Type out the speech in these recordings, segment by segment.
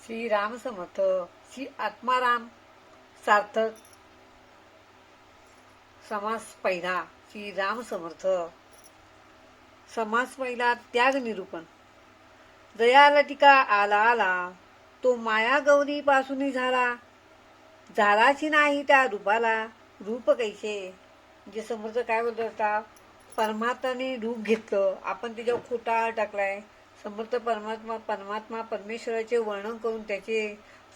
श्री राम समर्थ. श्री आत्माराम सार्थक. समास पहिला. श्री राम समर्थ. समास पहिला. त्याग निरूपण. दयाला टीका आला आला, तो माया गौरी पासून झाला. झालाची नाही त्या रूपाला, रूप कैसे. म्हणजे समर्थ काय बोलतात, परमात्माने रूप घेतलं, आपण त्याच्यावर खोटा टाकलाय. समर्थ परमात्मा परमेश्वराचे वर्णन करून त्याचे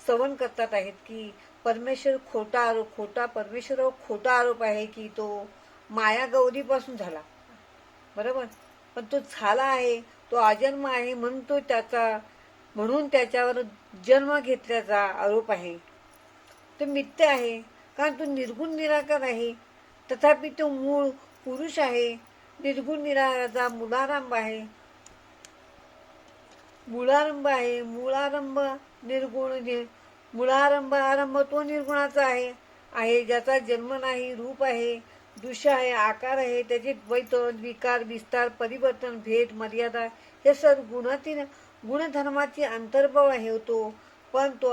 स्तवन करतात आहेत की परमेश्वर खोटा परमेश्वरावर खोटा आरोप आहे की तो माया गौरीपासून झाला. बरोबर. पण तो झाला आहे, तो अजन्म आहे म्हणून त्याच्यावर जन्म घेतल्याचा आरोप आहे. तो मिथ्य आहे, कारण तो निर्गुण निराकार आहे. तथापि तो मूळ पुरुष आहे. निर्गुण निराकाराचा मूळारंभ आहे. आरंभ तो निर्गुणाचा आहे ज्याचा जन्म नाही, रूप आहे, दृश्य आहे, आकार आहे. त्याचे द्वैत, विकार, विस्तार, परिवर्तन, भेद, मर्यादा हे सर्व गुणधर्माचे अंतर्भाव आहे. पण तो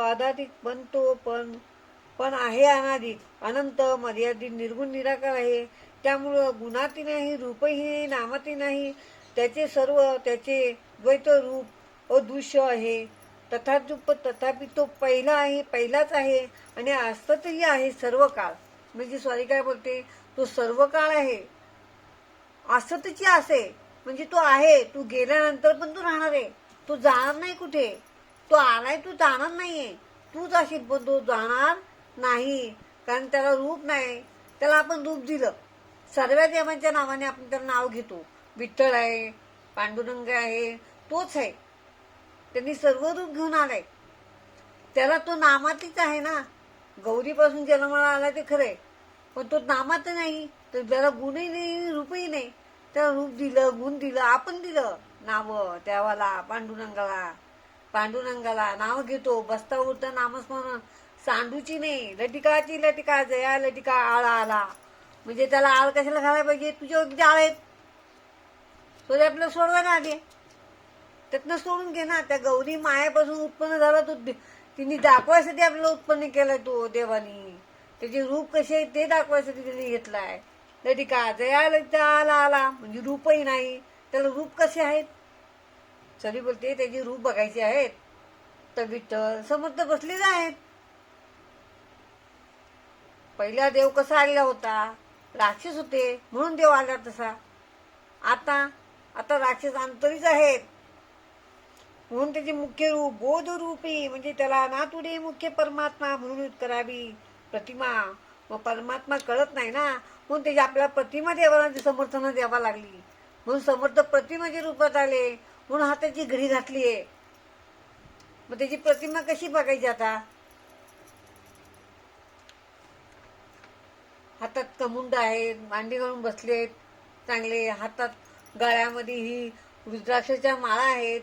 आहे अनादिक, अनंत, मर्यादित, निर्गुण, निराकार आहे. त्यामुळं गुणातीनही, रूपही नामातीनही त्याचे द्वैत रूप अदृश्य आहे. तथापि तो पहिलाच आहे आणि असतही आहे सर्व काळ. म्हणजे काय बोलते, तो सर्व काळ आहे, असतची असे. म्हणजे तो आहे, तू गेल्यानंतर पण तू राहणार आहे, तू जाणार नाही कुठे. तो आलाय, तू जाणार नाहीये, तूच अशी तो जाणार नाही. कारण त्याला रूप नाही, त्याला आपण रूप दिलं. सर्व देवांच्या नावाने आपण त्याला नाव घेतो. विठ्ठल आहे, पांडुरंग आहे, तोच आहे. त्यांनी सर्व रूप घेऊन आलाय. त्याला तो नामातीच आहे ना. गौरीपासून जन्माला आला ते खरंय, पण तो नामात नाही. तर त्याला गुणही नाही, रूपही नाही. त्याला रूप दिलं, गुण दिलं, आपण दिलं नाव त्यावाला पांडुरंगाला नाव घेतो. बसता उठता नामस्मरण. सांडूची नाही, लटिकाची लटिका, जया लटिका, आळा आला. म्हणजे त्याला आळ कशाला घालायला पाहिजे, तुझ्या किती आळ आहेत, तो आपल्याला सोडवायला आले, त्यातनं सोडून घे ना. त्या गौरी मायापासून उत्पन्न झाला, तो तिने दाखवायसाठी आपल्याला उत्पन्न केलाय. तो देवानी त्याचे रूप कसे आहे ते दाखवायसाठी तिने घेतलाय. लटिका जया लटिका आला आला, म्हणजे रूपही नाही. त्याला रूप कसे आहेत, सरी बोलते त्याचे रूप बघायचे आहेत. तर विठ्ठल समर्थ बसलेले आहेत. पहिला देव कसा आलेला होता, राक्षस होते म्हणून देव आला तसा. आता राक्षस अंतरीच आहेत म्हणून त्याचे मुख्य रूप बोध रूपी, म्हणजे त्याला नातुडे मुख्य परमात्मा म्हणून करावी प्रतिमा. मग परमात्मा कळत नाही ना, म्हणून त्याची आपल्याला प्रतिमा देवाला समर्थन द्यावा लागली. म्हणून समर्थ प्रतिमाच्या रूपात आले, म्हणून हाताची घडी घातलीये. मग त्याची प्रतिमा कशी बघायची आता. हातात कमुंड आहेत, मांडी घालून बसलेत चांगले. हातात गळ्यामध्ये ही रुद्राक्षाच्या माळा आहेत,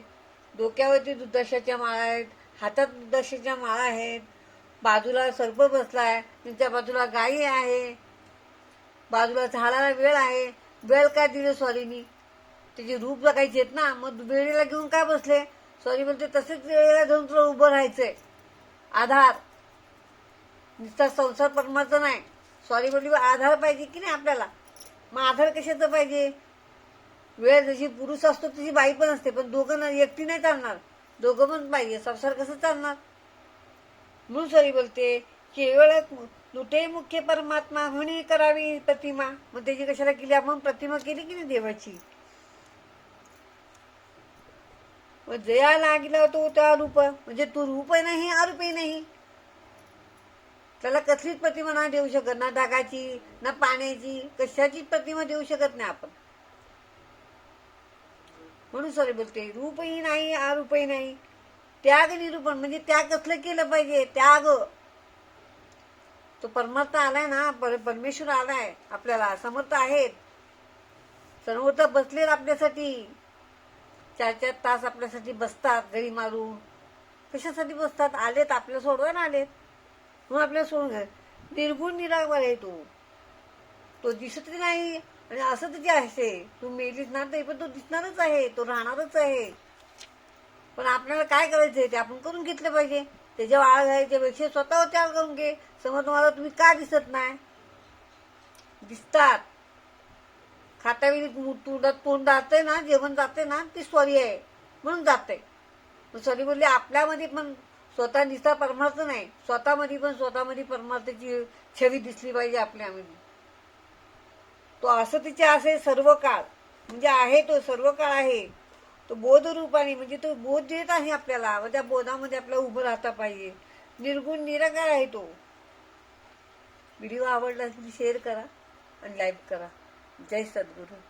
डोक्यावरती रुद्राक्षाच्या माळा आहेत, हातात रुद्राक्षाच्या माळा आहेत. बाजूला सर्प बसलाय, त्यांच्या बाजूला गायी आहे, बाजूला झाडाला वेळ आहे. वेळ काय दिलं स्वारीनी, त्याची रूप बघायची आहेत ना. मग वेळेला घेऊन काय बसले, स्वारी बोलते तसेच वेळेला घेऊन तुला उभं राहायचंय. आधार नुसता संसार परमार्थ नाही. सॉरी बोलली आधार पाहिजे की नाही आपल्याला. मग आधार कशाचा पाहिजे, वेळ जशी पुरुष असतो तशी बाई पण असते, पण दोघं एकटी नाही चालणार, दोघं पण पाहिजे. संसार कसं चालणार. म्हणून सॉरी बोलते केवळ लुटे मुख्य परमात्मा म्हणी करावी प्रतिमा. मग त्याची कशाला केली आपण, प्रतिमा केली की नाही देवाची. मग जया लागला तो त्या रूप, म्हणजे तू रूपही नाही आरूपही नाही. त्याला कसलीच प्रतिमा नाही देऊ शकत, ना ढगाची ना पाण्याची, कशाचीच प्रतिमा देऊ शकत नाही आपण. म्हणून सॉरी बोलते रूपही नाही आरूपही नाही. त्याग निरूपण, म्हणजे त्याग कसलं केलं पाहिजे, त्याग. तो परमार्थ आलाय ना, परमेश्वर आलाय आपल्याला, समर्थ आहेत. समर्थ बसलेत आपल्यासाठी, 4-4 तास आपल्यासाठी बसतात घरी मारून. कशासाठी बसतात, आलेत आपल्याला सोडवायला आलेत म्हणून आपल्याला सोडून घ्या. निर्गुण निराकार आहे तो दिसत नाही. आणि असं त्याची आहे, तू मेलीस ना तरी पण तो दिसणारच आहे, तो राहणारच आहे. पण आपल्याला काय करायचं आहे ते आपण करून घेतलं पाहिजे. त्याच्यावर आळ घालायच्या पेक्षा स्वतःवर त्याग करून घे. समज तुम्हाला तुम्ही का दिसत नाही, दिसतात. खातावेळी तोंडात तोंड जाते ना, जेवण जाते ना, ती सॉरी आहे म्हणून जाते. सॉरी बोलले आपल्यामध्ये पण स्वतः दिसता परमार्थ नाही, स्वतःमध्ये पण स्वतःमध्ये परमार्थाची छवी दिसली पाहिजे आपल्यामध्ये. तो असतीचे असे सर्व काळ म्हणजे आहे, तो सर्व काळ आहे. तो बोधरूपाने म्हणजे तो बोध देत आहे आपल्याला व त्या बोधामध्ये आपल्याला उभं राहता पाहिजे. निर्गुण निराकार आहे तो. व्हिडिओ आवडला असेल शेअर करा आणि लाईक करा. जय सद्गुरू.